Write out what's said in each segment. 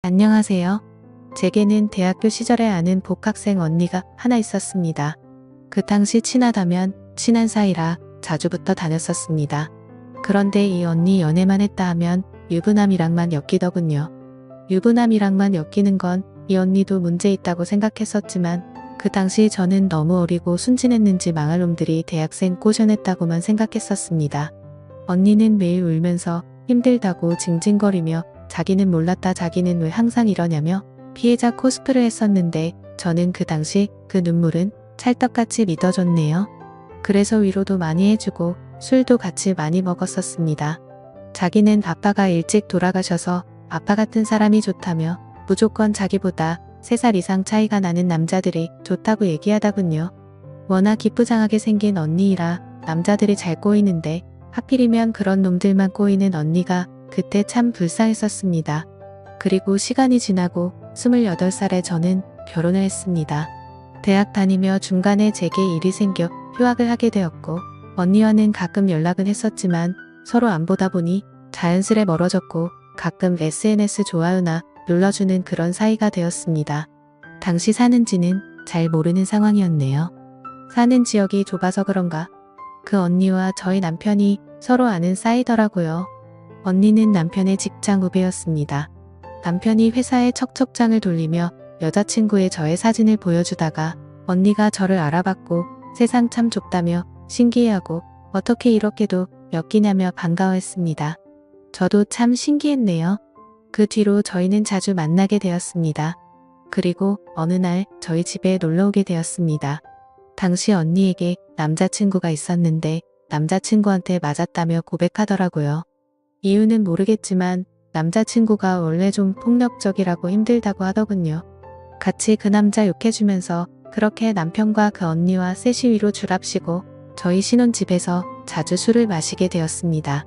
안녕하세요. 제게는 대학교 시절에 아는 복학생 언니가 하나 있었습니다. 그 당시 친하다면 친한 사이라 자주 붙어 다녔었습니다. 그런데 이 언니 연애만 했다 하면 유부남이랑만 엮이더군요. 유부남이랑만 엮이는 건 이 언니도 문제 있다고 생각했었지만 그 당시 저는 너무 어리고 순진했는지 망할 놈들이 대학생 꼬셔냈다고만 생각했었습니다. 언니는 매일 울면서 힘들다고 징징거리며 자기는 몰랐다 자기는 왜 항상 이러냐며 피해자 코스프레를 했었는데 저는 그 당시 그 눈물은 찰떡같이 믿어줬네요. 그래서 위로도 많이 해주고 술도 같이 많이 먹었었습니다. 자기는 아빠가 일찍 돌아가셔서 아빠 같은 사람이 좋다며 무조건 자기보다 3살 이상 차이가 나는 남자들이 좋다고 얘기하다군요. 워낙 기쁘장하게 생긴 언니이라 남자들이 잘 꼬이는데 하필이면 그런 놈들만 꼬이는 언니가 그때 참 불쌍했었습니다. 그리고 시간이 지나고 28살에 저는 결혼을 했습니다. 대학 다니며 중간에 제게 일이 생겨 휴학을 하게 되었고 언니와는 가끔 연락은 했었지만 서로 안 보다 보니 자연스레 멀어졌고 가끔 SNS 좋아요나 눌러주는 그런 사이가 되었습니다. 당시 사는지는 잘 모르는 상황이었네요. 사는 지역이 좁아서 그런가 그 언니와 저희 남편이 서로 아는 사이더라고요. 언니는 남편의 직장 후배였습니다. 남편이 회사에 척척장을 돌리며 여자친구의 저의 사진을 보여주다가 언니가 저를 알아봤고 세상 참 좁다며 신기해하고 어떻게 이렇게도 엮이냐며 반가워했습니다. 저도 참 신기했네요. 그 뒤로 저희는 자주 만나게 되었습니다. 그리고 어느 날 저희 집에 놀러오게 되었습니다. 당시 언니에게 남자친구가 있었는데 남자친구한테 맞았다며 고백하더라고요. 이유는 모르겠지만 남자친구가 원래 좀 폭력적이라고 힘들다고 하더군요. 같이 그 남자 욕해주면서 그렇게 남편과 그 언니와 셋이 위로 줄합시고 저희 신혼집에서 자주 술을 마시게 되었습니다.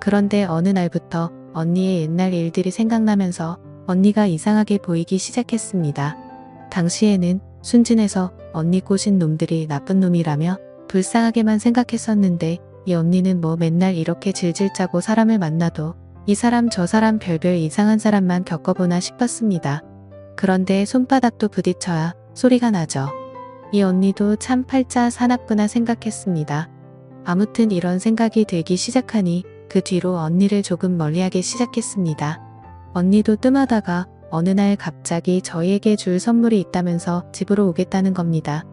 그런데 어느 날부터 언니의 옛날 일들이 생각나면서 언니가 이상하게 보이기 시작했습니다. 당시에는 순진해서 언니 꼬신 놈들이 나쁜 놈이라며 불쌍하게만 생각했었는데 이 언니는 뭐 맨날 이렇게 질질 짜고 사람을 만나도 이 사람 저 사람 별별 이상한 사람만 겪어보나 싶었습니다. 그런데 손바닥도 부딪혀야 소리가 나죠. 이 언니도 참 팔자 사납구나 생각했습니다. 아무튼 이런 생각이 들기 시작하니 그 뒤로 언니를 조금 멀리하기 시작했습니다. 언니도 뜸하다가 어느 날 갑자기 저희에게 줄 선물이 있다면서 집으로 오겠다는 겁니다.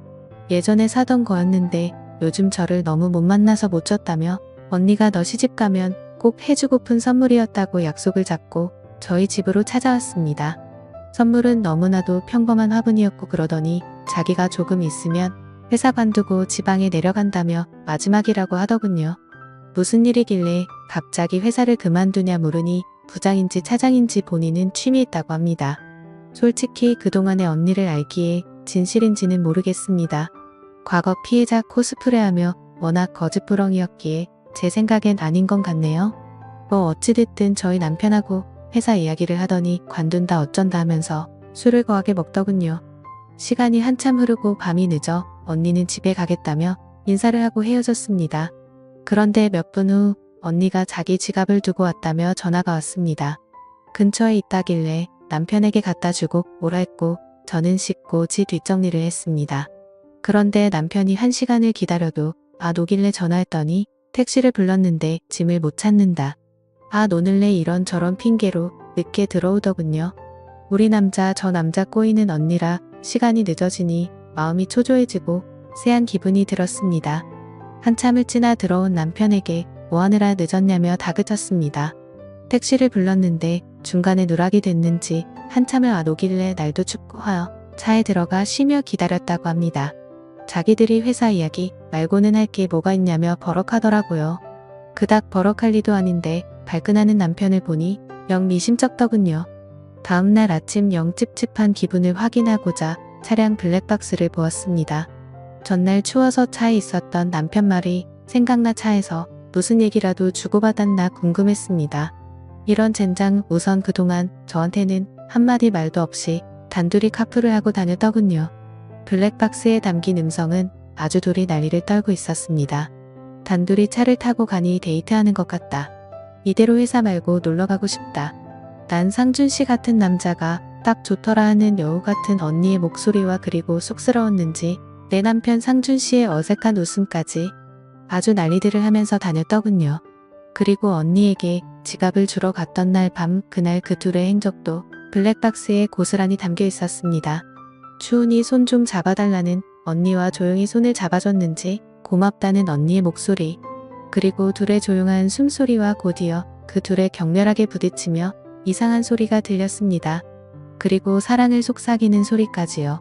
예전에 사던 거였는데 요즘 저를 너무 못 만나서 못 줬다며 언니가 너 시집가면 꼭 해주고픈 선물이었다고 약속을 잡고 저희 집으로 찾아왔습니다. 선물은 너무나도 평범한 화분이었고 그러더니 자기가 조금 있으면 회사 관두고 지방에 내려간다며 마지막이라고 하더군요. 무슨 일이길래 갑자기 회사를 그만두냐 물으니 부장인지 차장인지 본인은 취미있다고 합니다. 솔직히 그동안의 언니를 알기에 진실인지는 모르겠습니다. 과거 피해자 코스프레하며 워낙 거짓부렁이었기에 제 생각엔 아닌 건 같네요. 뭐 어찌됐든 저희 남편하고 회사 이야기를 하더니 관둔다 어쩐다 하면서 술을 거하게 먹더군요. 시간이 한참 흐르고 밤이 늦어 언니는 집에 가겠다며 인사를 하고 헤어졌습니다. 그런데 몇 분 후 언니가 자기 지갑을 두고 왔다며 전화가 왔습니다. 근처에 있다길래 남편에게 갖다 주고 오라 했고 저는 씻고 지 뒷정리를 했습니다. 그런데 남편이 1시간을 기다려도 안 오길래 전화했더니 택시를 불렀는데 짐을 못 찾는다. 안 오늘래 이런저런 핑계로 늦게 들어오더군요. 우리 남자 저 남자 꼬이는 언니라 시간이 늦어지니 마음이 초조해지고 쎄한 기분이 들었습니다. 한참을 지나 들어온 남편에게 뭐하느라 늦었냐며 다그쳤습니다. 택시를 불렀는데 중간에 누락이 됐는지 한참을 안 오길래 날도 춥고 하여 차에 들어가 쉬며 기다렸다고 합니다. 자기들이 회사 이야기 말고는 할 게 뭐가 있냐며 버럭하더라고요. 그닥 버럭할 리도 아닌데 발끈하는 남편을 보니 영 미심쩍더군요. 다음날 아침 영 찝찝한 기분을 확인하고자 차량 블랙박스를 보았습니다. 전날 추워서 차에 있었던 남편 말이 생각나 차에서 무슨 얘기라도 주고받았나 궁금했습니다. 이런 젠장 우선 그동안 저한테는 한마디 말도 없이 단둘이 카풀을 하고 다녔더군요. 블랙박스에 담긴 음성은 아주 둘이 난리를 떨고 있었습니다. 단둘이 차를 타고 가니 데이트하는 것 같다. 이대로 회사 말고 놀러가고 싶다. 난 상준 씨 같은 남자가 딱 좋더라 하는 여우 같은 언니의 목소리와 그리고 쑥스러웠는지 내 남편 상준 씨의 어색한 웃음까지 아주 난리들을 하면서 다녔더군요. 그리고 언니에게 지갑을 주러 갔던 날 밤 그날 그 둘의 행적도 블랙박스에 고스란히 담겨 있었습니다. 추운이 손 좀 잡아달라는 언니와 조용히 손을 잡아줬는지 고맙다는 언니의 목소리, 그리고 둘의 조용한 숨소리와 곧이어 그 둘의 격렬하게 부딪히며 이상한 소리가 들렸습니다. 그리고 사랑을 속삭이는 소리까지요.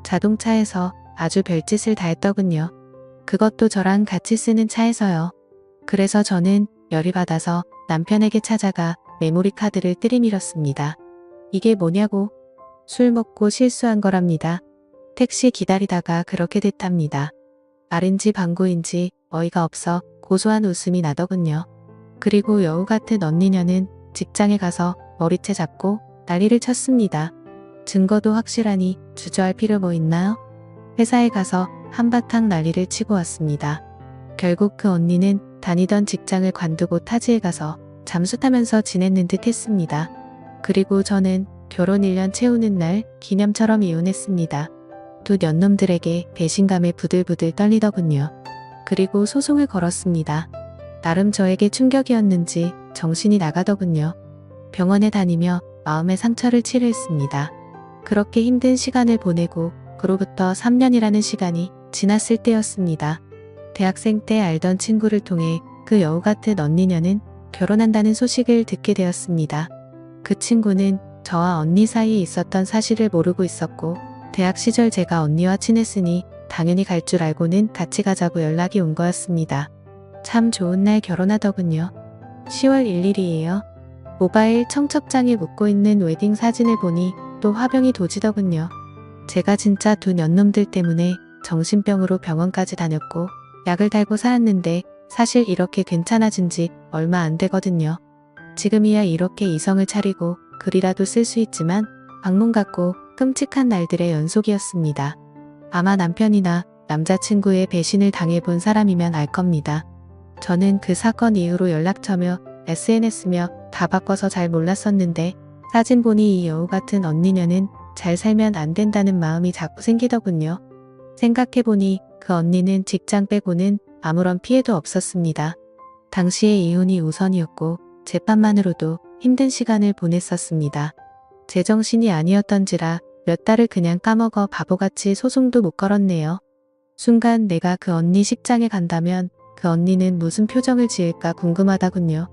자동차에서 아주 별짓을 다 했더군요. 그것도 저랑 같이 쓰는 차에서요. 그래서 저는 열이 받아서 남편에게 찾아가 메모리 카드를 들이밀었습니다. 이게 뭐냐고. 술 먹고 실수한 거랍니다. 택시 기다리다가 그렇게 됐답니다. 말인지 방구인지 어이가 없어 고소한 웃음이 나더군요. 그리고 여우 같은 언니녀는 직장에 가서 머리채 잡고 난리를 쳤습니다. 증거도 확실하니 주저할 필요 뭐 있나요? 회사에 가서 한바탕 난리를 치고 왔습니다. 결국 그 언니는 다니던 직장을 관두고 타지에 가서 잠수 타면서 지냈는 듯 했습니다. 그리고 저는 결혼 1년 채우는 날 기념처럼 이혼했습니다. 두 년놈들에게 배신감에 부들부들 떨리더군요. 그리고 소송을 걸었습니다. 나름 저에게 충격이었는지 정신이 나가더군요. 병원에 다니며 마음의 상처를 치료했습니다. 그렇게 힘든 시간을 보내고 그로부터 3년이라는 시간이 지났을 때였습니다. 대학생 때 알던 친구를 통해 그 여우 같은 언니녀는 결혼한다는 소식을 듣게 되었습니다. 그 친구는 저와 언니 사이에 있었던 사실을 모르고 있었고 대학 시절 제가 언니와 친했으니 당연히 갈 줄 알고는 같이 가자고 연락이 온 거였습니다. 참 좋은 날 결혼하더군요. 10월 1일이에요. 모바일 청첩장에 묻고 있는 웨딩 사진을 보니 또 화병이 도지더군요. 제가 진짜 두 년놈들 때문에 정신병으로 병원까지 다녔고 약을 달고 살았는데 사실 이렇게 괜찮아진 지 얼마 안 되거든요. 지금이야 이렇게 이성을 차리고 글이라도 쓸 수 있지만 방문 같고 끔찍한 날들의 연속이었습니다. 아마 남편이나 남자친구의 배신을 당해본 사람이면 알 겁니다. 저는 그 사건 이후로 연락처며 SNS며 다 바꿔서 잘 몰랐었는데 사진 보니 이 여우 같은 언니녀는 잘 살면 안 된다는 마음이 자꾸 생기더군요. 생각해보니 그 언니는 직장 빼고는 아무런 피해도 없었습니다. 당시에 이혼이 우선이었고 재판만으로도 힘든 시간을 보냈었습니다. 제정신이 아니었던지라 몇 달을 그냥 까먹어 바보같이 소송도 못 걸었네요. 순간 내가 그 언니 식장에 간다면 그 언니는 무슨 표정을 지을까 궁금하다군요.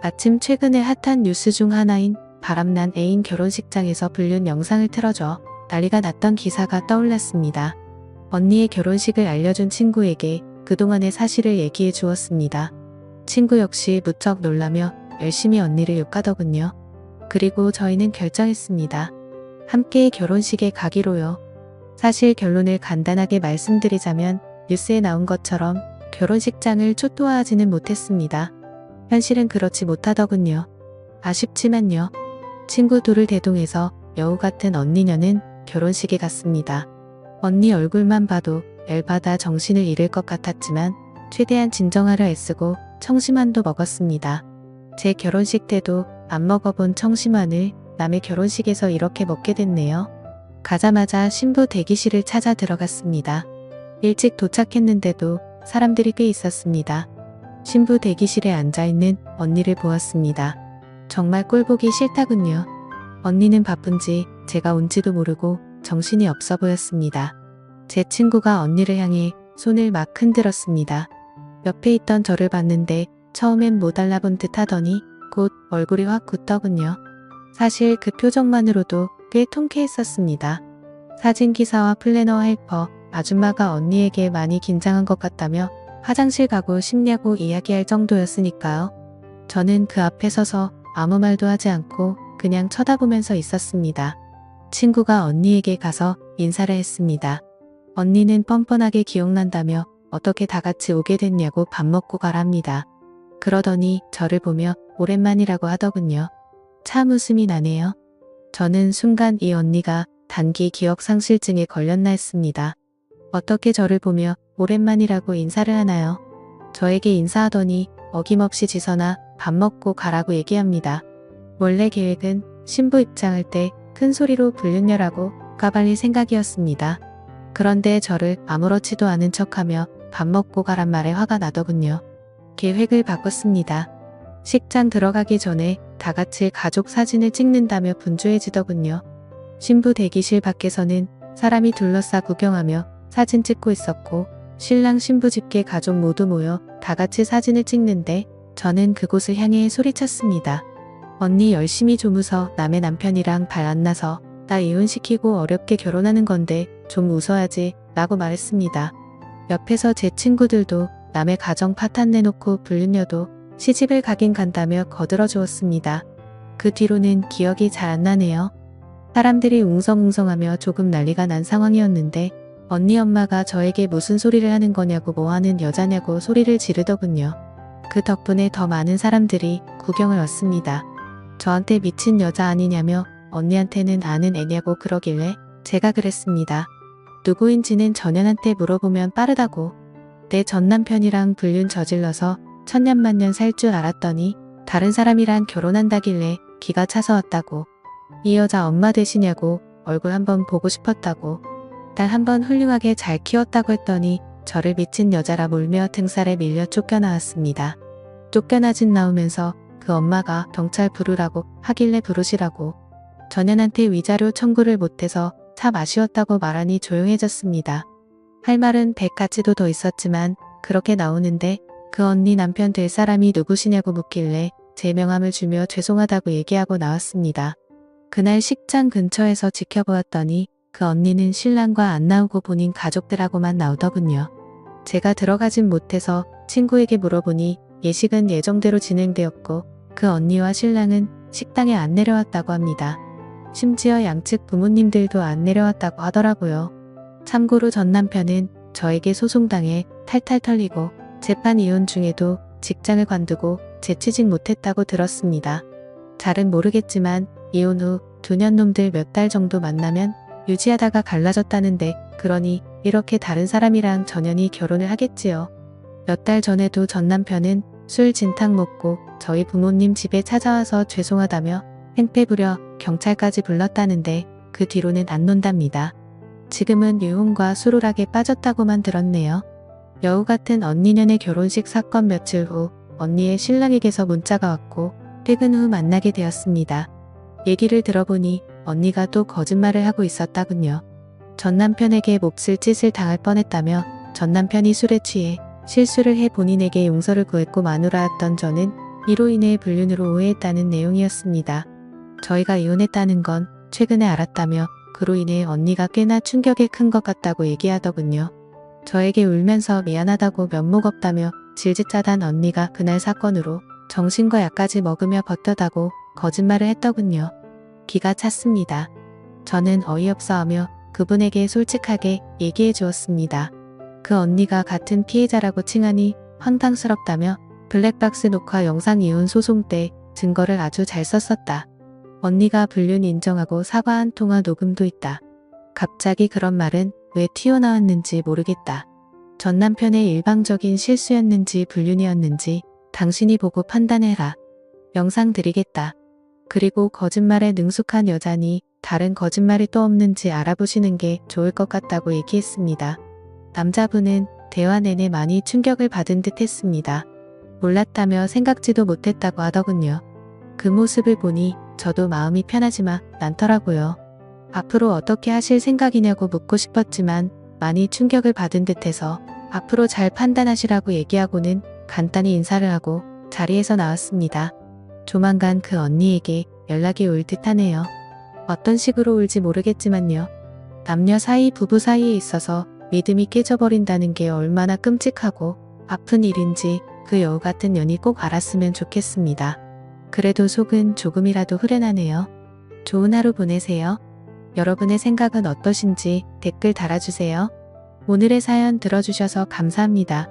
마침 최근에 핫한 뉴스 중 하나인 바람난 애인 결혼식장에서 불륜 영상을 틀어줘 난리가 났던 기사가 떠올랐습니다. 언니의 결혼식을 알려준 친구에게 그동안의 사실을 얘기해 주었습니다. 친구 역시 무척 놀라며 열심히 언니를 욕하더군요. 그리고 저희는 결정했습니다. 함께 결혼식에 가기로요. 사실 결론을 간단하게 말씀드리자면 뉴스에 나온 것처럼 결혼식장을 초토화하지는 못했습니다. 현실은 그렇지 못하더군요. 아쉽지만요. 친구 둘을 대동해서 여우 같은 언니녀는 결혼식에 갔습니다. 언니 얼굴만 봐도 열받아 정신을 잃을 것 같았지만 최대한 진정하려 애쓰고 청심환도 먹었습니다. 제 결혼식 때도 안 먹어본 청심환을 남의 결혼식에서 이렇게 먹게 됐네요. 가자마자 신부 대기실을 찾아 들어갔습니다. 일찍 도착했는데도 사람들이 꽤 있었습니다. 신부 대기실에 앉아있는 언니를 보았습니다. 정말 꼴보기 싫다군요. 언니는 바쁜지 제가 온지도 모르고 정신이 없어 보였습니다. 제 친구가 언니를 향해 손을 막 흔들었습니다. 옆에 있던 저를 봤는데 처음엔 못 알아본 듯 하더니 곧 얼굴이 확 굳더군요. 사실 그 표정만으로도 꽤 통쾌했었습니다. 사진기사와 플래너 헬퍼, 아줌마가 언니에게 많이 긴장한 것 같다며 화장실 가고 싶냐고 이야기할 정도였으니까요. 저는 그 앞에 서서 아무 말도 하지 않고 그냥 쳐다보면서 있었습니다. 친구가 언니에게 가서 인사를 했습니다. 언니는 뻔뻔하게 기억난다며 어떻게 다 같이 오게 됐냐고 밥 먹고 가랍니다. 그러더니 저를 보며 오랜만이라고 하더군요. 참 웃음이 나네요. 저는 순간 이 언니가 단기 기억상실증에 걸렸나 했습니다. 어떻게 저를 보며 오랜만이라고 인사를 하나요? 저에게 인사하더니 어김없이 지선아 밥 먹고 가라고 얘기합니다. 원래 계획은 신부 입장할 때 큰 소리로 불륜녀라고 까발릴 생각이었습니다. 그런데 저를 아무렇지도 않은 척하며 밥 먹고 가란 말에 화가 나더군요. 계획을 바꿨습니다. 식장 들어가기 전에 다 같이 가족 사진을 찍는다며 분주해지더군요. 신부 대기실 밖에서는 사람이 둘러싸 구경하며 사진 찍고 있었고 신랑 신부 집계 가족 모두 모여 다 같이 사진을 찍는데 저는 그곳을 향해 소리쳤습니다. 언니 열심히 조무서 남의 남편이랑 발 안 나서 나 이혼시키고 어렵게 결혼하는 건데 좀 웃어야지 라고 말했습니다. 옆에서 제 친구들도 남의 가정 파탄 내놓고 불륜녀도 시집을 가긴 간다며 거들어 주었습니다. 그 뒤로는 기억이 잘 안 나네요. 사람들이 웅성웅성하며 조금 난리가 난 상황이었는데 언니 엄마가 저에게 무슨 소리를 하는 거냐고 뭐 하는 여자냐고 소리를 지르더군요. 그 덕분에 더 많은 사람들이 구경을 왔습니다. 저한테 미친 여자 아니냐며 언니한테는 아는 애냐고 그러길래 제가 그랬습니다. 누구인지는 전현한테 물어보면 빠르다고. 내 전남편이랑 불륜 저질러서 천년만년 살 줄 알았더니 다른 사람이랑 결혼한다길래 기가 차서 왔다고. 이 여자 엄마 되시냐고 얼굴 한번 보고 싶었다고. 딸 한번 훌륭하게 잘 키웠다고 했더니 저를 미친 여자라 몰며 등살에 밀려 쫓겨나왔습니다. 쫓겨나진 나오면서 그 엄마가 경찰 부르라고 하길래 부르시라고. 전현한테 위자료 청구를 못해서 참 아쉬웠다고 말하니 조용해졌습니다. 할 말은 100가지도 더 있었지만 그렇게 나오는데 그 언니 남편 될 사람이 누구시냐고 묻길래 제 명함을 주며 죄송하다고 얘기하고 나왔습니다. 그날 식장 근처에서 지켜보았더니 그 언니는 신랑과 안 나오고 본인 가족들하고만 나오더군요. 제가 들어가진 못해서 친구에게 물어보니 예식은 예정대로 진행되었고 그 언니와 신랑은 식당에 안 내려왔다고 합니다. 심지어 양측 부모님들도 안 내려왔다고 하더라고요. 참고로 전 남편은 저에게 소송당해 탈탈 털리고 재판 이혼 중에도 직장을 관두고 재취직 못했다고 들었습니다. 잘은 모르겠지만 이혼 후 2년 놈들 몇 달 정도 만나면 유지하다가 갈라졌다는데 그러니 이렇게 다른 사람이랑 전현이 결혼을 하겠지요. 몇 달 전에도 전 남편은 술 진탕 먹고 저희 부모님 집에 찾아와서 죄송하다며 행패 부려 경찰까지 불렀다는데 그 뒤로는 안 논답니다. 지금은 유흥과 술울하게 빠졌다고만 들었네요. 여우 같은 언니년의 결혼식 사건 며칠 후 언니의 신랑에게서 문자가 왔고 퇴근 후 만나게 되었습니다. 얘기를 들어보니 언니가 또 거짓말을 하고 있었다군요. 전 남편에게 몹쓸 짓을 당할 뻔했다며 전 남편이 술에 취해 실수를 해 본인에게 용서를 구했고 마누라였던 저는 이로 인해 불륜으로 오해했다는 내용이었습니다. 저희가 이혼했다는 건 최근에 알았다며 그로 인해 언니가 꽤나 충격이 큰 것 같다고 얘기하더군요. 저에게 울면서 미안하다고 면목 없다며 질질 짜단 언니가 그날 사건으로 정신과 약까지 먹으며 버텼다고 거짓말을 했더군요. 기가 찼습니다. 저는 어이없어하며 그분에게 솔직하게 얘기해 주었습니다. 그 언니가 같은 피해자라고 칭하니 황당스럽다며 블랙박스 녹화 영상 이혼 소송 때 증거를 아주 잘 썼었다. 언니가 불륜 인정하고 사과한 통화 녹음도 있다. 갑자기 그런 말은 왜 튀어나왔는지 모르겠다. 전 남편의 일방적인 실수였는지 불륜이었는지 당신이 보고 판단해라. 영상 드리겠다. 그리고 거짓말에 능숙한 여자니 다른 거짓말이 또 없는지 알아보시는 게 좋을 것 같다고 얘기했습니다. 남자분은 대화 내내 많이 충격을 받은 듯 했습니다. 몰랐다며 생각지도 못했다고 하더군요. 그 모습을 보니 저도 마음이 편하지만 않더라고요. 앞으로 어떻게 하실 생각이냐고 묻고 싶었지만 많이 충격을 받은 듯해서 앞으로 잘 판단하시라고 얘기하고는 간단히 인사를 하고 자리에서 나왔습니다. 조만간 그 언니에게 연락이 올 듯하네요. 어떤 식으로 올지 모르겠지만요. 남녀 사이, 부부 사이에 있어서 믿음이 깨져버린다는 게 얼마나 끔찍하고 아픈 일인지 그 여우 같은 년이 꼭 알았으면 좋겠습니다. 그래도 속은 조금이라도 후련하네요. 좋은 하루 보내세요. 여러분의 생각은 어떠신지 댓글 달아주세요. 오늘의 사연 들어주셔서 감사합니다.